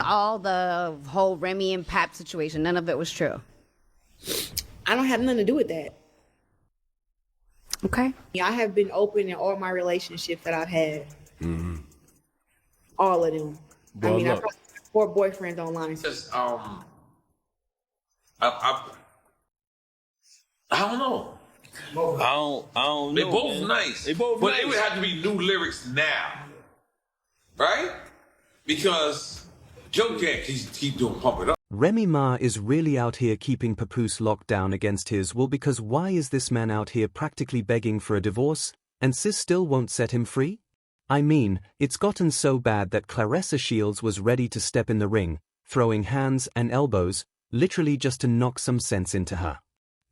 all the whole Remy and Pap situation, none of it was true? I don't have nothing to do with that. Okay. I have been open in all my relationships that I've had. All of them. Well, I mean, I've look. got 4 boyfriends online. Just I don't know. I don't They know. both man. nice. They both but nice. it would have to be new lyrics now, right? Because Joe can't keep doing pump it up. Remy Ma is really out here keeping Papoose locked down against his will, because why is this man out here practically begging for a divorce, and sis still won't set him free? I mean, it's gotten so bad that Claressa Shields was ready to step in the ring, throwing hands and elbows, literally just to knock some sense into her.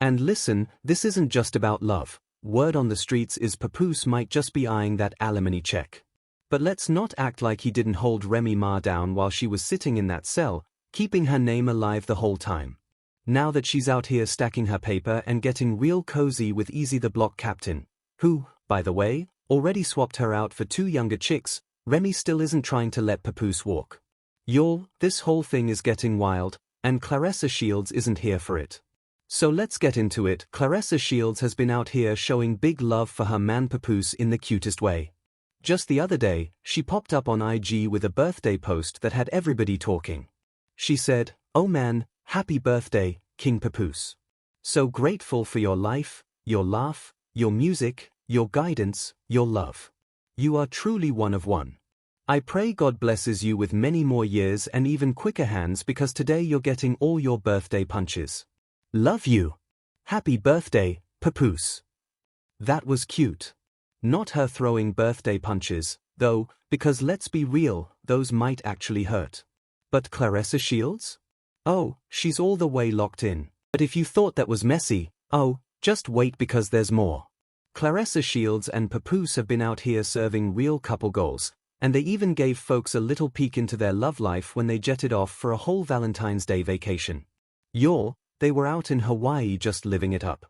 And listen, this isn't just about love. Word on the streets is Papoose might just be eyeing that alimony check. But let's not act like he didn't hold Remy Ma down while she was sitting in that cell, keeping her name alive the whole time. Now that she's out here stacking her paper and getting real cozy with Easy the Block Captain, who, by the way, already swapped her out for 2 younger chicks, Remy still isn't trying to let Papoose walk. Y'all, this whole thing is getting wild, and Claressa Shields isn't here for it. So let's get into it. Claressa Shields has been out here showing big love for her man Papoose in the cutest way. Just the other day, she popped up on IG with a birthday post that had everybody talking. She said, "Oh man, happy birthday, King Papoose. So grateful for your life, your laugh, your music, your guidance, your love. You are truly one of one. I pray God blesses you with many more years and even quicker hands, because today you're getting all your birthday punches. Love you. Happy birthday, Papoose." That was cute. Not her throwing birthday punches, though, because let's be real, those might actually hurt. But Claressa Shields? Oh, she's all the way locked in. But if you thought that was messy, oh, just wait, because there's more. Claressa Shields and Papoose have been out here serving real couple goals, and they even gave folks a little peek into their love life when they jetted off for a whole Valentine's Day vacation. Y'all, they were out in Hawaii just living it up.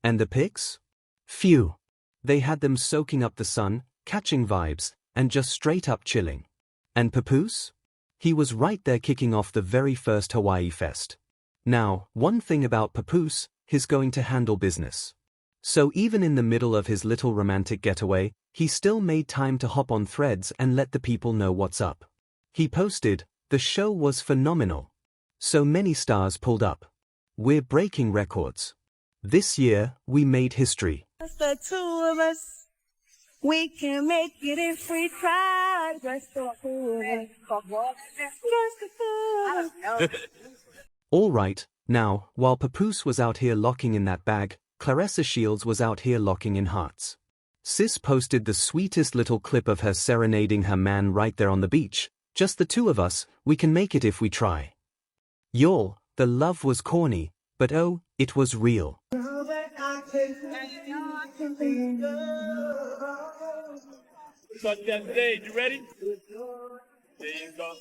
And the pics? Phew. They had them soaking up the sun, catching vibes, and just straight up chilling. And Papoose? He was right there kicking off the very first Hawaii Fest. Now, one thing about Papoose, he's going to handle business. So even in the middle of his little romantic getaway, he still made time to hop on Threads and let the people know what's up. He posted, "The show was phenomenal. So many stars pulled up. We're breaking records. This year, we made history. The 2 of us, we can make it if we try. Just the 2 of us. Just the 2 of us. All right, now, while Papoose was out here locking in that bag, Claressa Shields was out here locking in hearts. Sis posted the sweetest little clip of her serenading her man right there on the beach. Just the 2 of us, we can make it if we try. Y'all, the love was corny, but oh, it was real. You ready? There you go.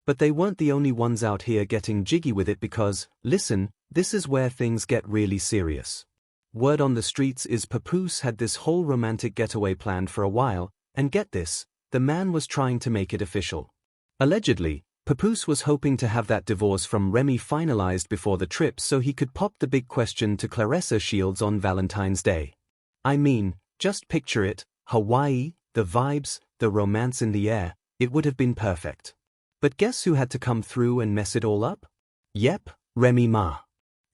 But they weren't the only ones out here getting jiggy with it, because, listen, this is where things get really serious. Word on the streets is Papoose had this whole romantic getaway planned for a while, and get this, the man was trying to make it official. Allegedly, Papoose was hoping to have that divorce from Remy finalized before the trip so he could pop the big question to Claressa Shields on Valentine's Day. I mean, just picture it, Hawaii, the vibes, the romance in the air, it would have been perfect. But guess who had to come through and mess it all up? Yep, Remy Ma.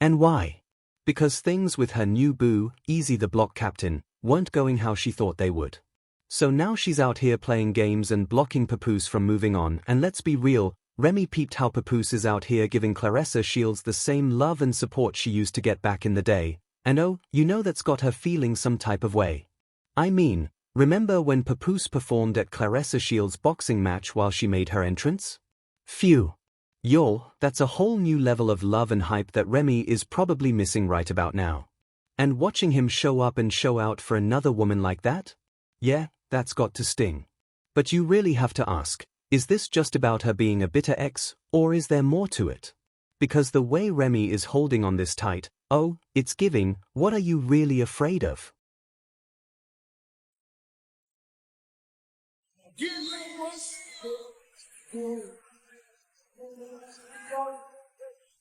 And why? Because things with her new boo, Easy the Block Captain, weren't going how she thought they would. So now she's out here playing games and blocking Papoose from moving on, and let's be real, Remy peeped how Papoose is out here giving Claressa Shields the same love and support she used to get back in the day, and oh, you know that's got her feeling some type of way. I mean, remember when Papoose performed at Claressa Shields' boxing match while she made her entrance? Phew. Y'all, that's a whole new level of love and hype that Remy is probably missing right about now. And watching him show up and show out for another woman like that? Yeah, that's got to sting. But you really have to ask, is this just about her being a bitter ex, or is there more to it? Because the way Remy is holding on this tight, oh, it's giving, what are you really afraid of?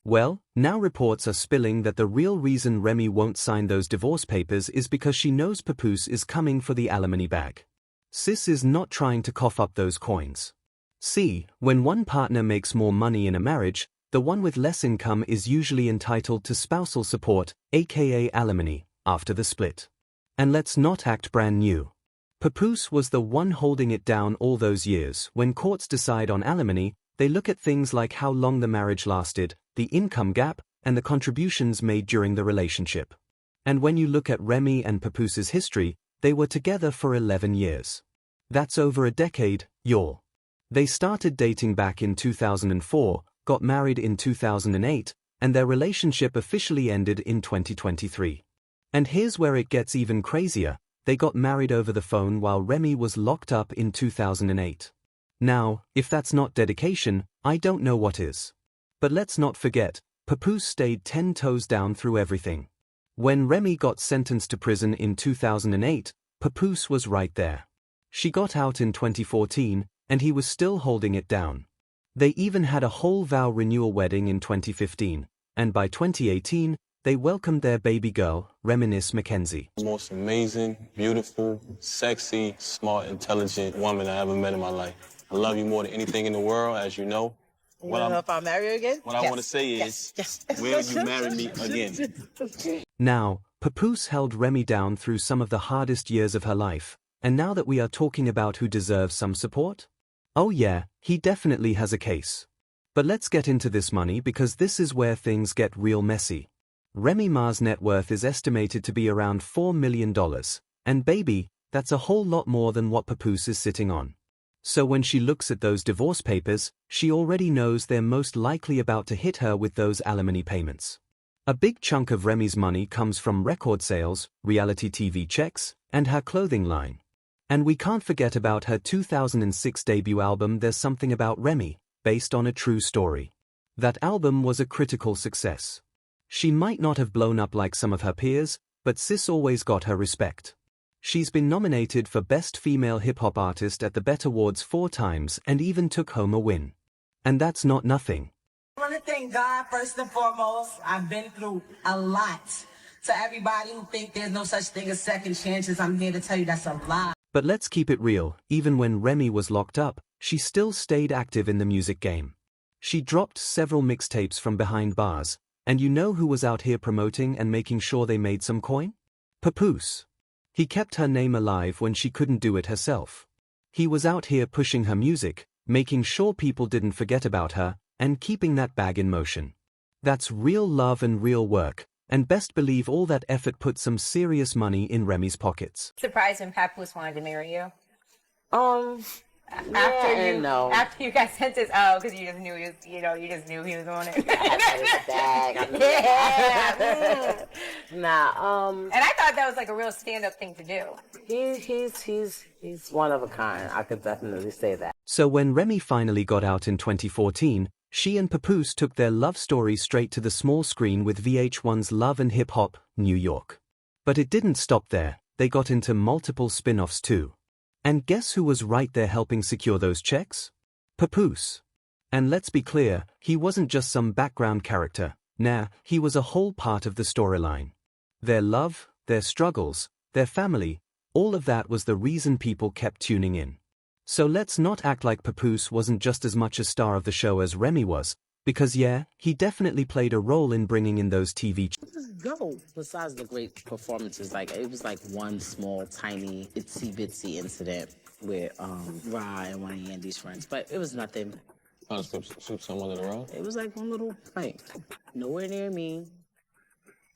Well, now reports are spilling that the real reason Remy won't sign those divorce papers is because she knows Papoose is coming for the alimony bag. Sis is not trying to cough up those coins. See, when one partner makes more money in a marriage, the one with less income is usually entitled to spousal support, aka alimony, after the split. And let's not act brand new. Papoose was the one holding it down all those years. When courts decide on alimony, they look at things like how long the marriage lasted, the income gap, and the contributions made during the relationship. And when you look at Remy and Papoose's history, they were together for 11 years. That's over a decade, y'all. They started dating back in 2004, got married in 2008, and their relationship officially ended in 2023. And here's where it gets even crazier. They got married over the phone while Remy was locked up in 2008. Now, if that's not dedication, I don't know what is. But let's not forget, Papoose stayed 10 toes down through everything. When Remy got sentenced to prison in 2008, Papoose was right there. She got out in 2014, and he was still holding it down. They even had a whole vow renewal wedding in 2015, and by 2018, they welcomed their baby girl, Reminisce Mackenzie. The most amazing, beautiful, sexy, smart, intelligent woman I ever met in my life. I love you more than anything in the world, as you know. You want to know if I'll marry you again? What I want to say is, will you marry me again? Now, Papoose held Remy down through some of the hardest years of her life, and now that we are talking about who deserves some support? Oh yeah, he definitely has a case. But let's get into this money because this is where things get real messy. Remy Ma's net worth is estimated to be around $4 million, and baby, that's a whole lot more than what Papoose is sitting on. So when she looks at those divorce papers, she already knows they're most likely about to hit her with those alimony payments. A big chunk of Remy's money comes from record sales, reality TV checks, and her clothing line. And we can't forget about her 2006 debut album There's Something About Remy, based on a true story. That album was a critical success. She might not have blown up like some of her peers, but sis always got her respect. She's been nominated for Best Female Hip-Hop Artist at the BET Awards 4 times and even took home a win. And that's not nothing. I want to thank God first and foremost. I've been through a lot. To everybody who think there's no such thing as second chances, I'm here to tell you that's a lie. But let's keep it real, even when Remy was locked up, she still stayed active in the music game. She dropped several mixtapes from behind bars, and you know who was out here promoting and making sure they made some coin? Papoose. He kept her name alive when she couldn't do it herself. He was out here pushing her music, making sure people didn't forget about her, and keeping that bag in motion. That's real love and real work, and best believe all that effort put some serious money in Remy's pockets. Surprised when Papoose wanted to marry you? No. After you got sentenced, because you just knew he was, you just knew he was on it. Yeah. Nah. And I thought that was like a real stand-up thing to do. He's one of a kind. I could definitely say that. So when Remy finally got out in 2014, she and Papoose took their love story straight to the small screen with VH1's Love and Hip Hop, New York. But it didn't stop there, they got into multiple spin-offs too. And guess who was right there helping secure those checks? Papoose. And let's be clear, he wasn't just some background character, nah, he was a whole part of the storyline. Their love, their struggles, their family, all of that was the reason people kept tuning in. So let's not act like Papoose wasn't just as much a star of the show as Remy was, because yeah, he definitely played a role in bringing in those TV Go. Besides the great performances, it was like one small, tiny, itsy-bitsy incident with Raha and one of Andy's friends, but it was nothing. Shoot someone in the road? It was like one little fight. Nowhere near me.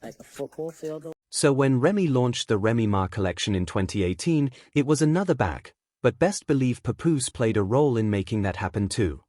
Like a football field. So when Remy launched the Remy Ma collection in 2018, it was another bag, but best believe Papoose played a role in making that happen too.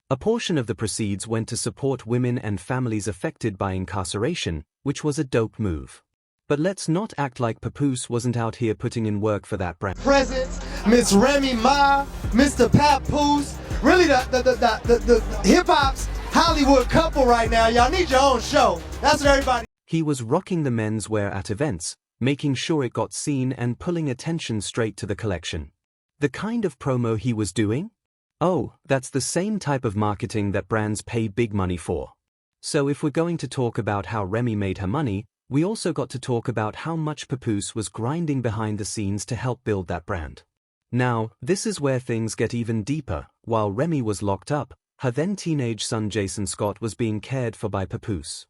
A portion of the proceeds went to support women and families affected by incarceration, which was a dope move. But let's not act like Papoose wasn't out here putting in work for that brand. Presence, Miss Remy Ma, Mr. Papoose, really the hip-hop's Hollywood couple right now. Y'all need your own show. That's what everybody... He was rocking the menswear at events, making sure it got seen and pulling attention straight to the collection. The kind of promo he was doing? Oh, that's the same type of marketing that brands pay big money for. So if we're going to talk about how Remy made her money, we also got to talk about how much Papoose was grinding behind the scenes to help build that brand. Now, this is where things get even deeper. While Remy was locked up, her then teenage son Jason Scott was being cared for by Papoose.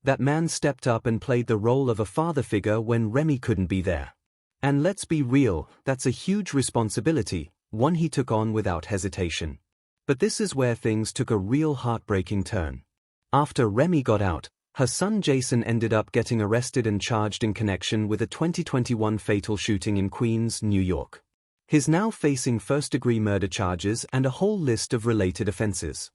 That man stepped up and played the role of a father figure when Remy couldn't be there. And let's be real, that's a huge responsibility, one he took on without hesitation. But this is where things took a real heartbreaking turn. After Remy got out, her son Jason ended up getting arrested and charged in connection with a 2021 fatal shooting in Queens, New York. He's now facing first-degree murder charges and a whole list of related offenses.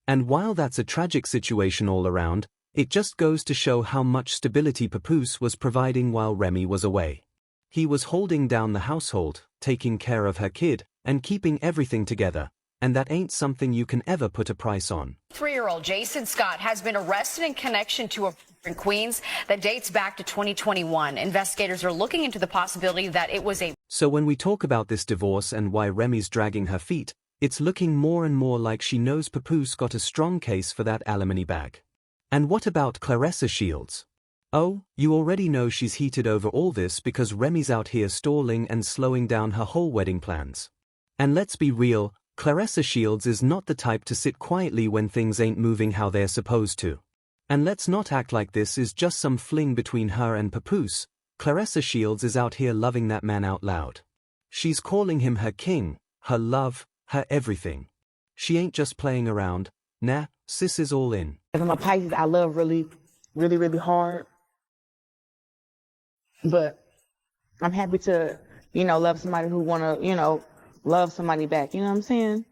And while that's a tragic situation all around, it just goes to show how much stability Papoose was providing while Remy was away. He was holding down the household, taking care of her kid, and keeping everything together, and that ain't something you can ever put a price on. 3-year-old Jason Scott has been arrested in connection to a in Queens that dates back to 2021. Investigators are looking into the possibility that it was a... So when we talk about this divorce and why Remy's dragging her feet, it's looking more and more like she knows Papoose got a strong case for that alimony bag. And what about Claressa Shields? Oh, you already know she's heated over all this because Remy's out here stalling and slowing down her whole wedding plans. And let's be real, Claressa Shields is not the type to sit quietly when things ain't moving how they're supposed to. And let's not act like this is just some fling between her and Papoose. Claressa Shields is out here loving that man out loud. She's calling him her king, her love, her everything. She ain't just playing around. Nah, sis is all in. As I'm a Pisces, I love really hard. But I'm happy to, love somebody who wanna, love somebody back. You know what I'm saying?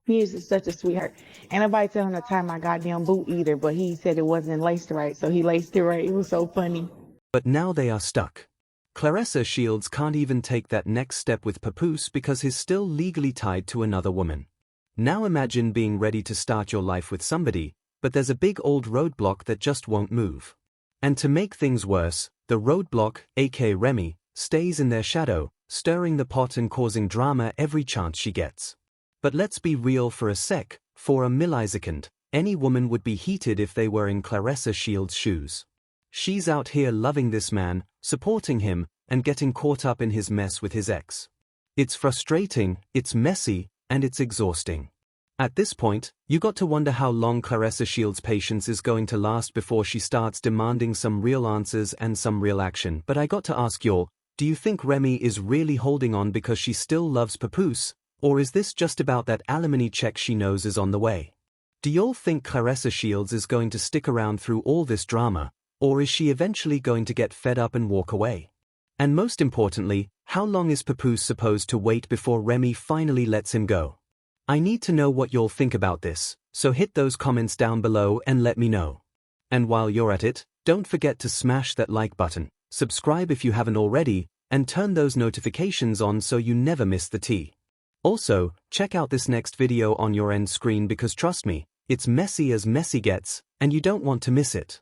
He is just such a sweetheart. Ain't nobody tell him to tie my goddamn boot either, but he said it wasn't laced right, so he laced it right. It was so funny. But now they are stuck. Claressa Shields can't even take that next step with Papoose because he's still legally tied to another woman. Now imagine being ready to start your life with somebody, but there's a big old roadblock that just won't move. And to make things worse, the roadblock, aka Remy, stays in their shadow, stirring the pot and causing drama every chance she gets. But let's be real for a sec, for a millisecond, any woman would be heated if they were in Claressa Shields' shoes. She's out here loving this man, supporting him, and getting caught up in his mess with his ex. It's frustrating, it's messy, and it's exhausting. At this point, you got to wonder how long Claressa Shields' patience is going to last before she starts demanding some real answers and some real action. But I got to ask y'all, do you think Remy is really holding on because she still loves Papoose? Or is this just about that alimony check she knows is on the way? Do y'all think Claressa Shields is going to stick around through all this drama, or is she eventually going to get fed up and walk away? And most importantly, how long is Papoose supposed to wait before Remy finally lets him go? I need to know what y'all think about this, so hit those comments down below and let me know. And while you're at it, don't forget to smash that like button, subscribe if you haven't already, and turn those notifications on so you never miss the tea. Also, check out this next video on your end screen because trust me, it's messy as messy gets, and you don't want to miss it.